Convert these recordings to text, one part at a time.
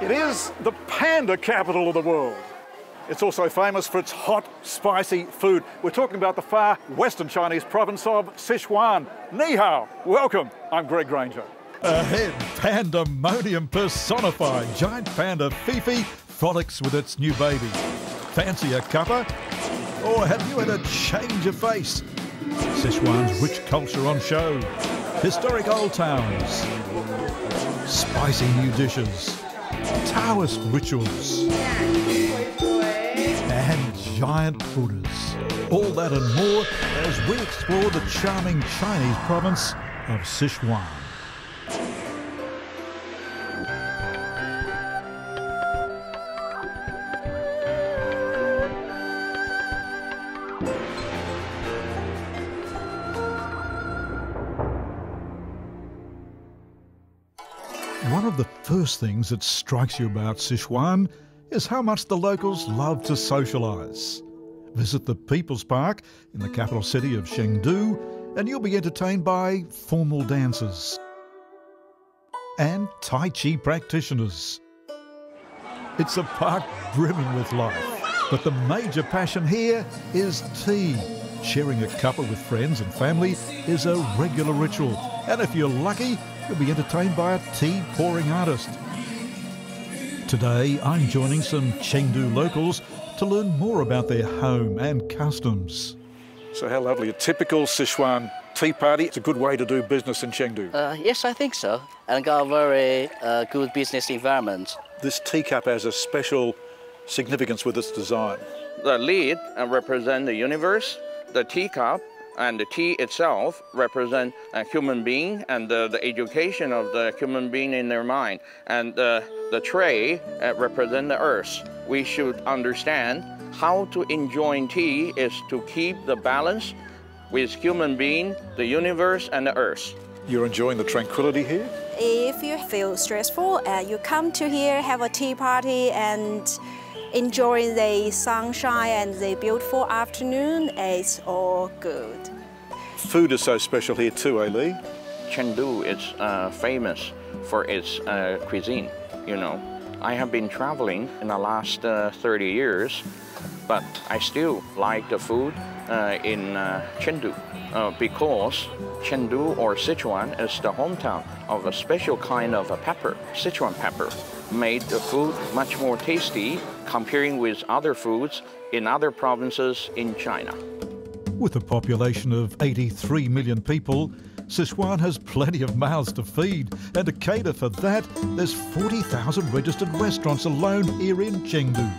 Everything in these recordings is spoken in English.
It is the panda capital of the world. It's also famous for its hot, spicy food. We're talking about the far western Chinese province of Sichuan. Ni hao, welcome. I'm Greg Granger. Ahead, pandemonium personified. Giant panda Fifi frolics with its new baby. Fancy a cuppa? Or have you had a change of face? Sichuan's rich culture on show. Historic old towns. Spicy new dishes. Taoist rituals. And giant Buddhas. All that and more as we explore the charming Chinese province of Sichuan. One of the first things that strikes you about Sichuan is how much the locals love to socialise. Visit the People's Park in the capital city of Chengdu and you'll be entertained by formal dancers and Tai Chi practitioners. It's a park brimming with life, but the major passion here is tea. Sharing a cuppa with friends and family is a regular ritual, and if you're lucky, you'll be entertained by a tea pouring artist. Today, I'm joining some Chengdu locals to learn more about their home and customs. So how lovely, a typical Sichuan tea party. It's a good way to do business in Chengdu. Yes, I think so. And got a very good business environment. This teacup has a special significance with its design. The lid represents the universe, the teacup and the tea itself represent a human being and the education of the human being in their mind. And the tray represents the earth. We should understand how to enjoy tea is to keep the balance with human being, the universe and the earth. You're enjoying the tranquility here? If you feel stressful, you come to here, have a tea party and enjoy the sunshine and the beautiful afternoon. It's all good. Food is so special here too, Lee? Chengdu is famous for its cuisine, you know. I have been traveling in the last 30 years, but I still like the food in Chengdu because Chengdu or Sichuan is the hometown of a special kind of a pepper, Sichuan pepper, made the food much more tasty comparing with other foods in other provinces in China. With a population of 83 million people, Sichuan has plenty of mouths to feed, and to cater for that, there's 40,000 registered restaurants alone here in Chengdu.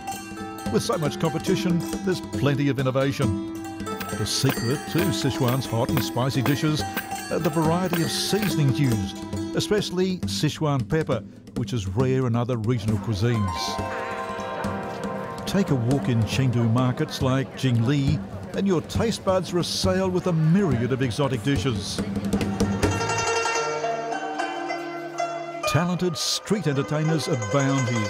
With so much competition, there's plenty of innovation. The secret to Sichuan's hot and spicy dishes are the variety of seasonings used, especially Sichuan pepper, which is rare in other regional cuisines. Take a walk in Chengdu markets like Jingli, and your taste buds are assailed with a myriad of exotic dishes. Talented street entertainers abound here.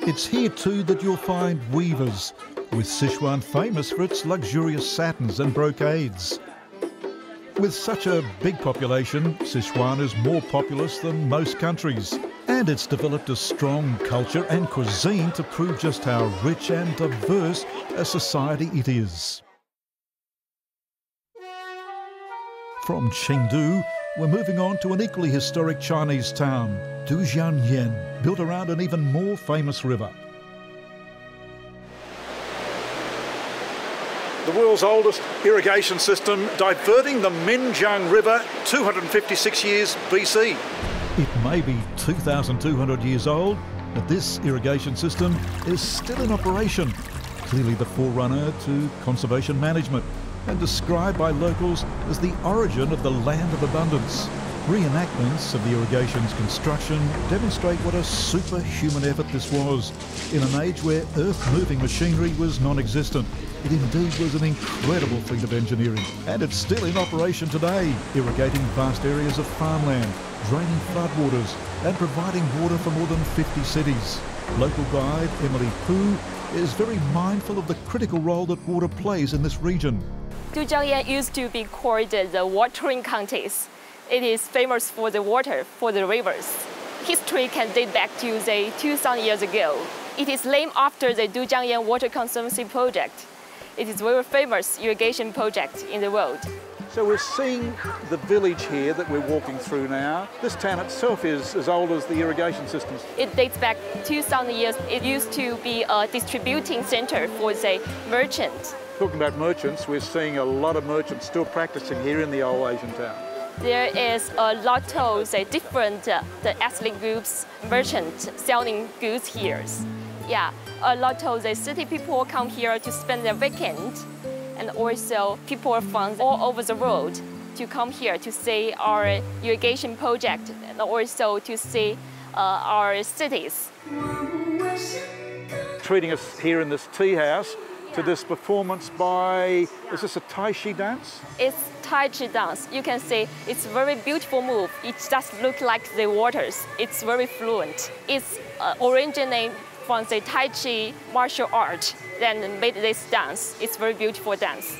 It's here too that you'll find weavers, with Sichuan famous for its luxurious satins and brocades. With such a big population, Sichuan is more populous than most countries, and it's developed a strong culture and cuisine to prove just how rich and diverse a society it is. From Chengdu, we're moving on to an equally historic Chinese town, Dujianyan, built around an even more famous river. The world's oldest irrigation system, diverting the Minjiang River 256 years BC. It may be 2,200 years old, but this irrigation system is still in operation, clearly the forerunner to conservation management, and described by locals as the origin of the land of abundance. Reenactments of the irrigation's construction demonstrate what a superhuman effort this was, in an age where earth-moving machinery was non-existent. It indeed was an incredible feat of engineering, and it's still in operation today, irrigating vast areas of farmland, draining floodwaters, and providing water for more than 50 cities. Local guide Emily Poo is very mindful of the critical role that water plays in this region. Zhang used to be called the watering counties. It is famous for the water, for the rivers. History can date back to, say, 2,000 years ago. It is named after the Zhang Water Conservancy Project. It is a very famous irrigation project in the world. So we're seeing the village here that we're walking through now. This town itself is as old as the irrigation systems. It dates back 2,000 years. It used to be a distributing center for, say, merchants. Talking about merchants, we're seeing a lot of merchants still practicing here in the old Asian town. There is a lot of, say, different the ethnic groups, merchants selling goods here. Yeah, a lot of the city people come here to spend their weekend, and also people from all over the world to come here to see our irrigation project and also to see our cities. Treating us here in this tea house to this performance by, is this a Tai Chi dance? It's Tai Chi dance. You can see it's a very beautiful move. It just looks like the waters. It's very fluent. It's originated from the Tai Chi martial art, then made this dance. It's a very beautiful dance.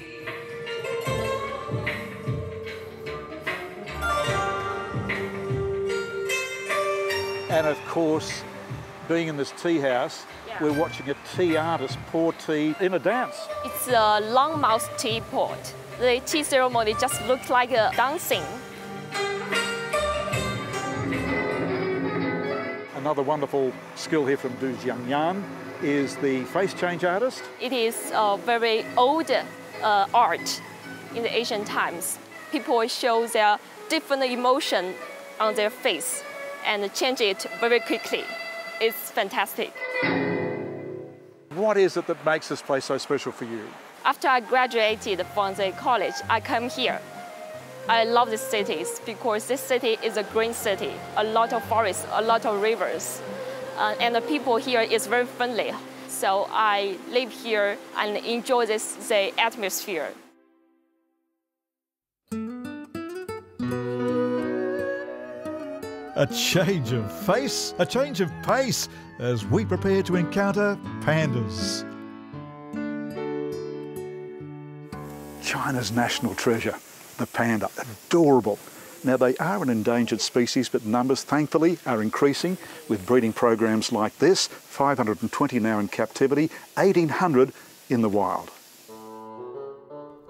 And of course, being in this tea house, we're watching a tea artist pour tea in a dance. It's a long mouth teapot. The tea ceremony just looks like a dancing. Another wonderful skill here from Du Jiangyan is the face change artist. It is a very old art in the ancient times. People show their different emotion on their face and change it very quickly. It's fantastic. What is it that makes this place so special for you? After I graduated from the college, I came here. I love this city because this city is a green city, a lot of forests, a lot of rivers, and the people here is very friendly. So I live here and enjoy the atmosphere. A change of face, a change of pace as we prepare to encounter pandas. China's national treasure, the panda, adorable. Now they are an endangered species, but numbers thankfully are increasing with breeding programs like this, 520 now in captivity, 1,800 in the wild.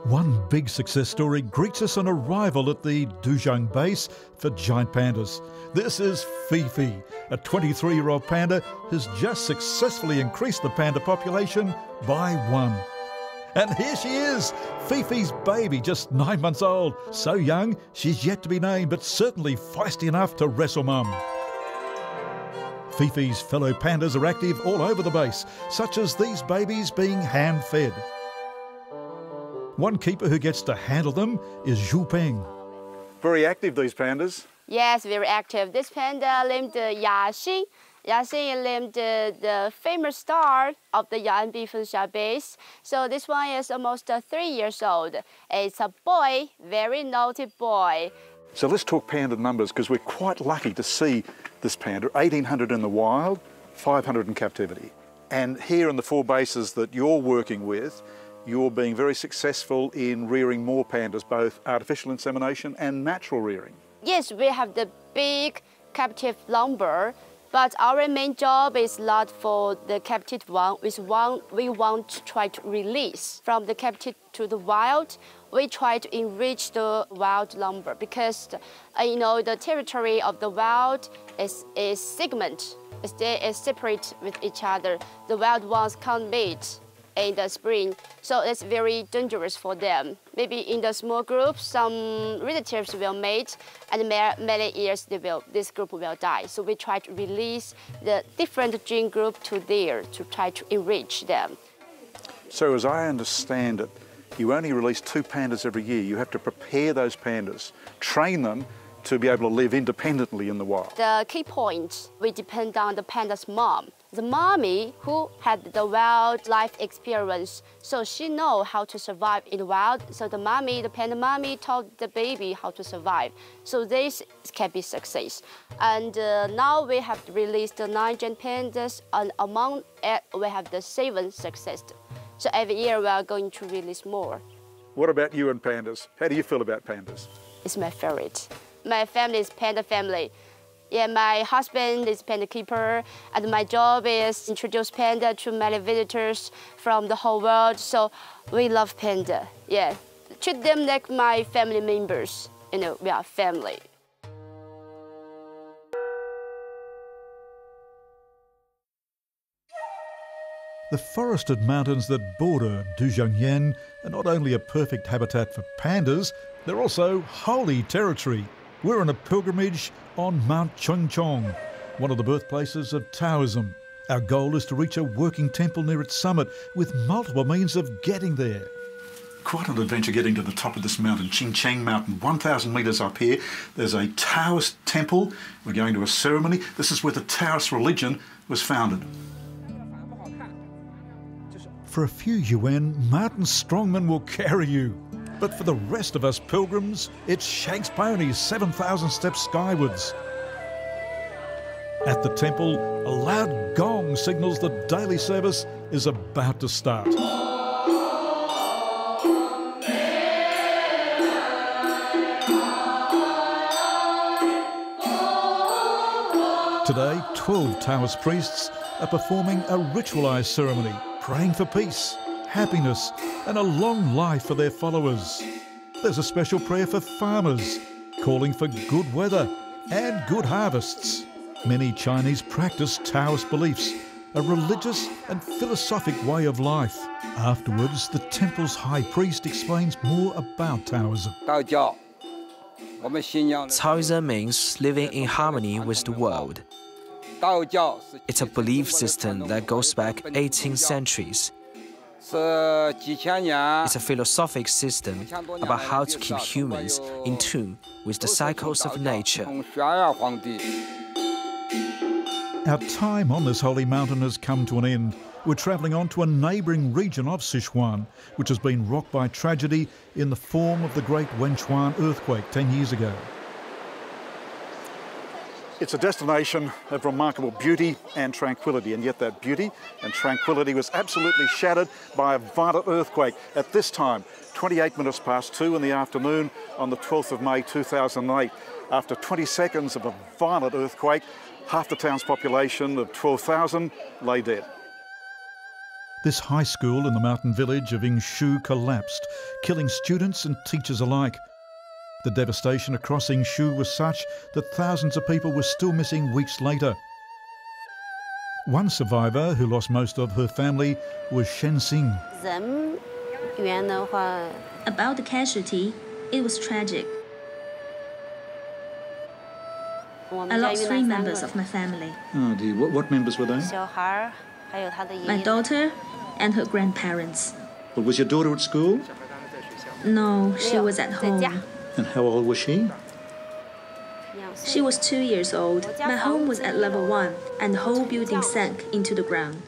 One big success story greets us on arrival at the Duzhang base for giant pandas. This is Fifi, a 23-year-old panda who's just successfully increased the panda population by 1. And here she is, Fifi's baby, just 9 months old. So young, she's yet to be named, but certainly feisty enough to wrestle mum. Fifi's fellow pandas are active all over the base, such as these babies being hand-fed. One keeper who gets to handle them is Zhu Peng. Very active, these pandas. Yes, very active. This panda named Yaxing. Yaxing is named the famous star of the Yanbi Fengxia base. So this one is almost 3 years old. It's a boy, very naughty boy. So let's talk panda numbers, because we're quite lucky to see this panda, 1,800 in the wild, 500 in captivity. And here in the 4 bases that you're working with, you're being very successful in rearing more pandas, both artificial insemination and natural rearing. Yes, we have the big captive number, but our main job is not for the captive one. We want to try to release from the captive to the wild. We try to enrich the wild number because, the territory of the wild is segment. They are separate with each other. The wild ones can't mate in the spring, so it's very dangerous for them. Maybe in the small group, some relatives will mate, and many years this group will die. So we try to release the different gene group to there to try to enrich them. So as I understand it, you only release 2 pandas every year. You have to prepare those pandas, train them to be able to live independently in the wild. The key point, we depend on the panda's mom. the mommy who had the wildlife experience, so she know how to survive in the wild. So the panda mommy taught the baby how to survive. So this can be success. And now we have released the 9 giant pandas, and among it we have the 7 success. So every year we are going to release more. What about you and pandas? How do you feel about pandas? It's my favorite. My family is panda family. Yeah, my husband is panda keeper, and my job is introduce panda to many visitors from the whole world. So we love panda. Yeah, treat them like my family members. You know, we are family. The forested mountains that border Duzhangyan are not only a perfect habitat for pandas, they're also holy territory. We're on a pilgrimage on Mount Chongchong, one of the birthplaces of Taoism. Our goal is to reach a working temple near its summit with multiple means of getting there. Quite an adventure getting to the top of this mountain, Qingcheng Mountain, 1,000 metres up here. There's a Taoist temple. We're going to a ceremony. This is where the Taoist religion was founded. For a few yuan, mountain strongmen will carry you. But for the rest of us pilgrims, it's Shank's ponies 7,000 steps skywards. At the temple, a loud gong signals the daily service is about to start. Today, 12 Taoist priests are performing a ritualised ceremony, praying for peace, happiness and a long life for their followers. There's a special prayer for farmers, calling for good weather and good harvests. Many Chinese practice Taoist beliefs, a religious and philosophic way of life. Afterwards, the temple's high priest explains more about Taoism. Taoism means living in harmony with the world. It's a belief system that goes back 18 centuries. It's a philosophic system about how to keep humans in tune with the cycles of nature. Our time on this holy mountain has come to an end. We're travelling on to a neighbouring region of Sichuan, which has been rocked by tragedy in the form of the great Wenchuan earthquake 10 years ago. It's a destination of remarkable beauty and tranquility, and yet that beauty and tranquility was absolutely shattered by a violent earthquake at this time, 28 minutes past 2 in the afternoon on the 12th of May 2008. After 20 seconds of a violent earthquake, half the town's population of 12,000 lay dead. This high school in the mountain village of Yingshu collapsed, killing students and teachers alike. The devastation across Yingshu was such that thousands of people were still missing weeks later. One survivor who lost most of her family was Shen Xing. About the casualty, it was tragic. I lost 3 members of my family. Oh dear, what members were they? My daughter and her grandparents. Well, was your daughter at school? No, she was at home. And how old was she? She was 2 years old. My home was at level 1 and the whole building sank into the ground.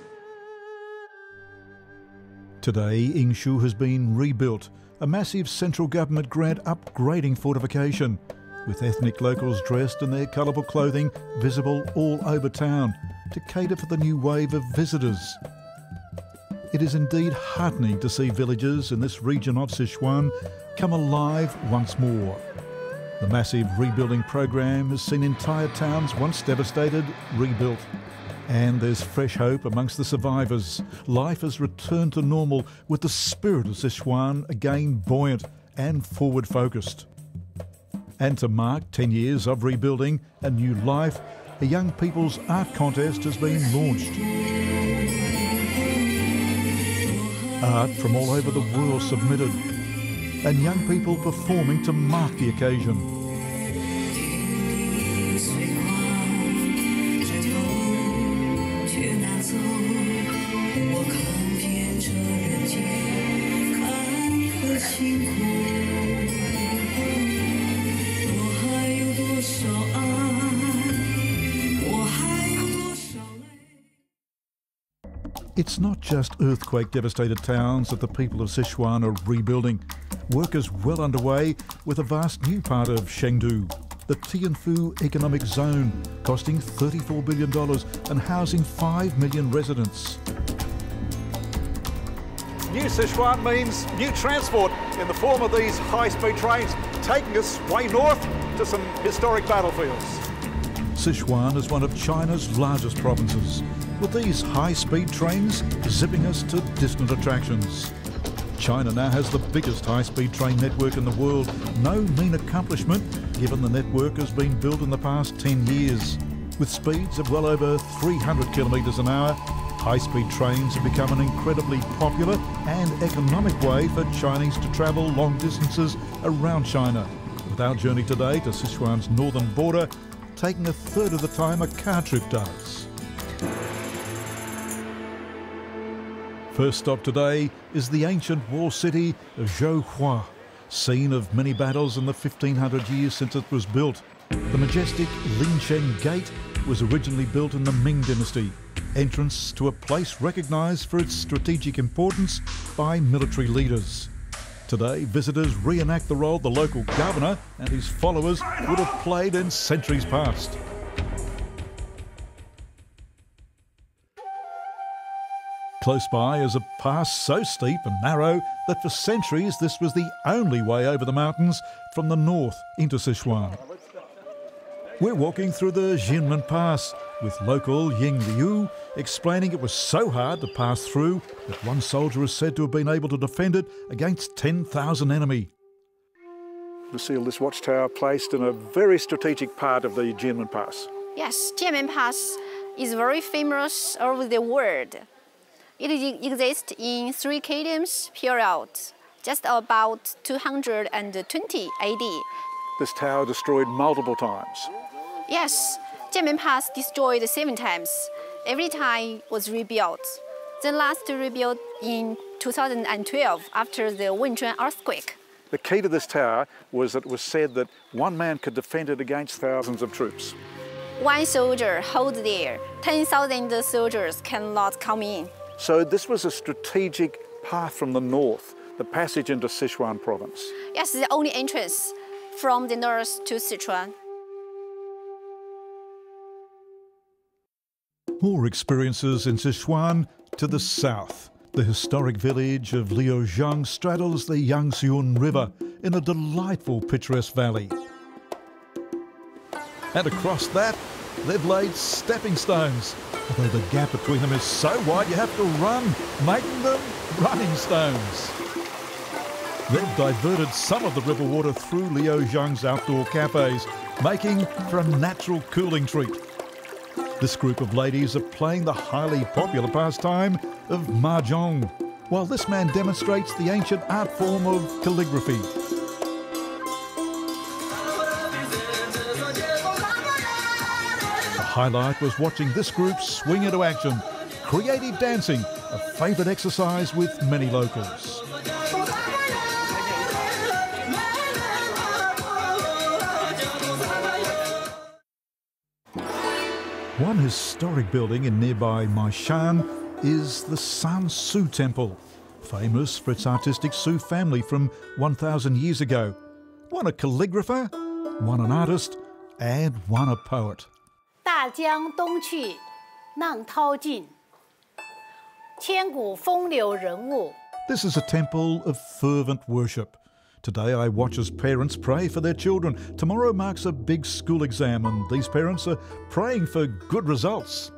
Today, Yingshu has been rebuilt, a massive central government grant upgrading fortification, with ethnic locals dressed in their colourful clothing visible all over town to cater for the new wave of visitors. It is indeed heartening to see villages in this region of Sichuan come alive once more. The massive rebuilding program has seen entire towns once devastated rebuilt. And there's fresh hope amongst the survivors. Life has returned to normal with the spirit of Sichuan again buoyant and forward-focused. And to mark 10 years of rebuilding a new life, a young people's art contest has been launched. Art from all over the world submitted, and young people performing to mark the occasion. It's not just earthquake-devastated towns that the people of Sichuan are rebuilding. Work is well underway with a vast new part of Chengdu, the Tianfu Economic Zone, costing $34 billion and housing 5 million residents. New Sichuan means new transport in the form of these high-speed trains taking us way north to some historic battlefields. Sichuan is one of China's largest provinces, with these high-speed trains zipping us to distant attractions. China now has the biggest high-speed train network in the world, no mean accomplishment given the network has been built in the past 10 years. With speeds of well over 300 kilometres an hour, high-speed trains have become an incredibly popular and economic way for Chinese to travel long distances around China, with our journey today to Sichuan's northern border taking a third of the time a car trip does. First stop today is the ancient walled city of Zhouhua, scene of many battles in the 1500 years since it was built. The majestic Lincheng Gate was originally built in the Ming Dynasty, entrance to a place recognised for its strategic importance by military leaders. Today, visitors reenact the role the local governor and his followers would have played in centuries past. Close by is a pass so steep and narrow that for centuries this was the only way over the mountains from the north into Sichuan. We're walking through the Jinmen Pass with local Ying Liu explaining it was so hard to pass through that one soldier is said to have been able to defend it against 10,000 enemy. You see this watchtower placed in a very strategic part of the Jinmen Pass. Yes, Jinmen Pass is very famous all over the world. It exists in 3 kingdoms period, just about 220 AD. This tower destroyed multiple times. Yes, Jinmen Pass destroyed 7 times. Every time was rebuilt. The last rebuilt in 2012 after the Wenchuan earthquake. The key to this tower was that it was said that one man could defend it against thousands of troops. One soldier holds there, 10,000 soldiers cannot come in. So this was a strategic path from the north, the passage into Sichuan province. Yes, the only entrance from the north to Sichuan. More experiences in Sichuan to the south. The historic village of Liuzhang straddles the Yangtze River in a delightful picturesque valley. And across that, they've laid stepping stones, although the gap between them is so wide you have to run, making them running stones. They've diverted some of the river water through Liuzhang's outdoor cafes, making for a natural cooling treat. This group of ladies are playing the highly popular pastime of Mahjong, while this man demonstrates the ancient art form of calligraphy. The highlight was watching this group swing into action, creative dancing, a favourite exercise with many locals. One historic building in nearby Minjiang is the Tsui Temple, famous for its artistic Su family from 1,000 years ago. One a calligrapher, one an artist, and one a poet. 大江东去，浪淘尽，千古风流人物。 This is a temple of fervent worship. Today I watch as parents pray for their children. Tomorrow marks a big school exam and these parents are praying for good results.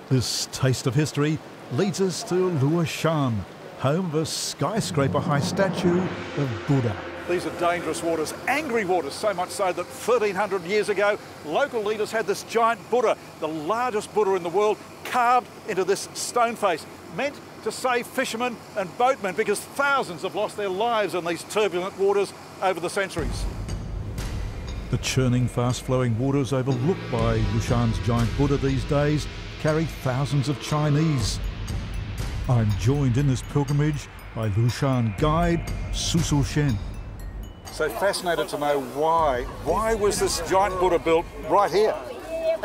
This taste of history leads us to Luoshan, home of a skyscraper-high statue of Buddha. These are dangerous waters, angry waters, so much so that 1,300 years ago, local leaders had this giant Buddha, the largest Buddha in the world, carved into this stone face, meant to save fishermen and boatmen because thousands have lost their lives in these turbulent waters over the centuries. The churning, fast-flowing waters overlooked by Lushan's giant Buddha these days carry thousands of Chinese. I'm joined in this pilgrimage by Lushan guide Su Shen. So fascinated to know why was this giant Buddha built right here?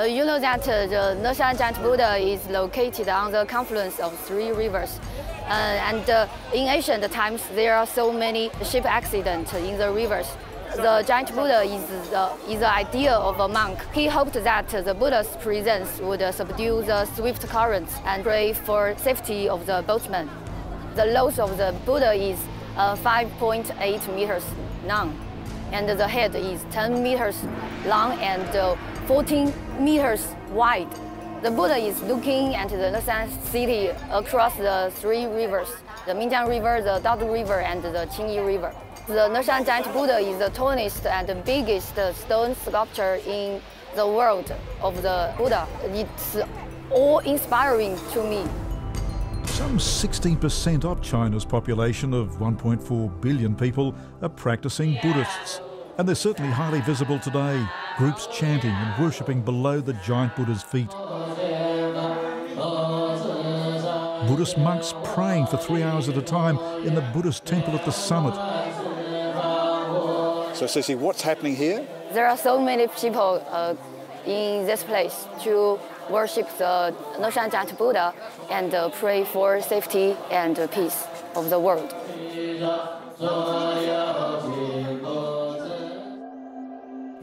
You know that the Neshan Giant Buddha is located on the confluence of 3 rivers. In ancient times, there are so many ship accidents in the rivers. The giant Buddha is the idea of a monk. He hoped that the Buddha's presence would subdue the swift currents and pray for safety of the boatmen. The loath of the Buddha is 5.8 meters long, and the head is 10 meters long and 14 meters wide. The Buddha is looking at the Neshan city across the 3 rivers, the Minjiang River, the Daodu River, and the Qingyi River. The Neshan Giant Buddha is the tallest and biggest stone sculpture in the world of the Buddha. It's awe-inspiring to me. Some 16% of China's population of 1.4 billion people are practicing Buddhists. And they're certainly highly visible today, groups chanting and worshipping below the giant Buddha's feet. Buddhist monks praying for 3 hours at a time in the Buddhist temple at the summit. So Sissy, what's happening here? There are so many people in this place to worship the Neshan Giant Buddha and pray for safety and peace of the world.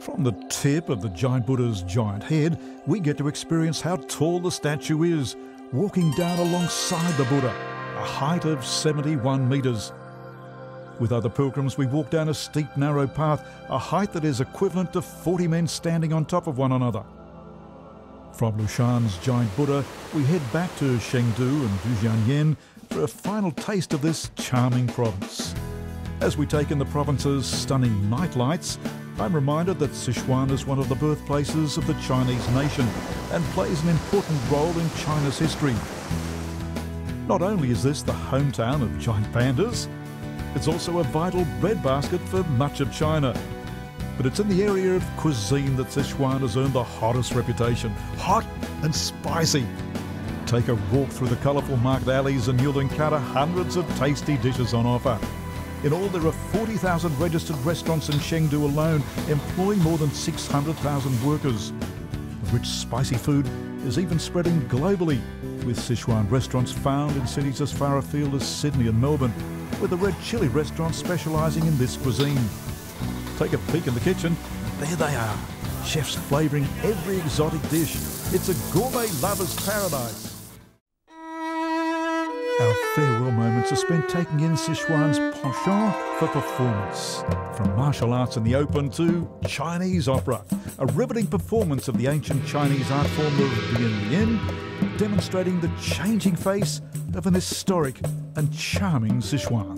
From the tip of the giant Buddha's giant head, we get to experience how tall the statue is, walking down alongside the Buddha, a height of 71 metres. With other pilgrims, we walk down a steep, narrow path, a height that is equivalent to 40 men standing on top of one another. From Lushan's giant Buddha, we head back to Chengdu and Dujianyan for a final taste of this charming province. As we take in the province's stunning night lights, I'm reminded that Sichuan is one of the birthplaces of the Chinese nation and plays an important role in China's history. Not only is this the hometown of giant pandas, it's also a vital breadbasket for much of China. But it's in the area of cuisine that Sichuan has earned the hottest reputation. Hot and spicy. Take a walk through the colourful market alleys and you'll encounter hundreds of tasty dishes on offer. In all, there are 40,000 registered restaurants in Chengdu alone, employing more than 600,000 workers. The rich, spicy food is even spreading globally, with Sichuan restaurants found in cities as far afield as Sydney and Melbourne, with the red chilli restaurants specialising in this cuisine. Take a peek in the kitchen, and there they are, chefs flavouring every exotic dish. It's a gourmet lover's paradise. Our farewell moments are spent taking in Sichuan's penchant for performance. From martial arts in the open to Chinese opera, a riveting performance of the ancient Chinese art form of Bian, demonstrating the changing face of an historic and charming Sichuan.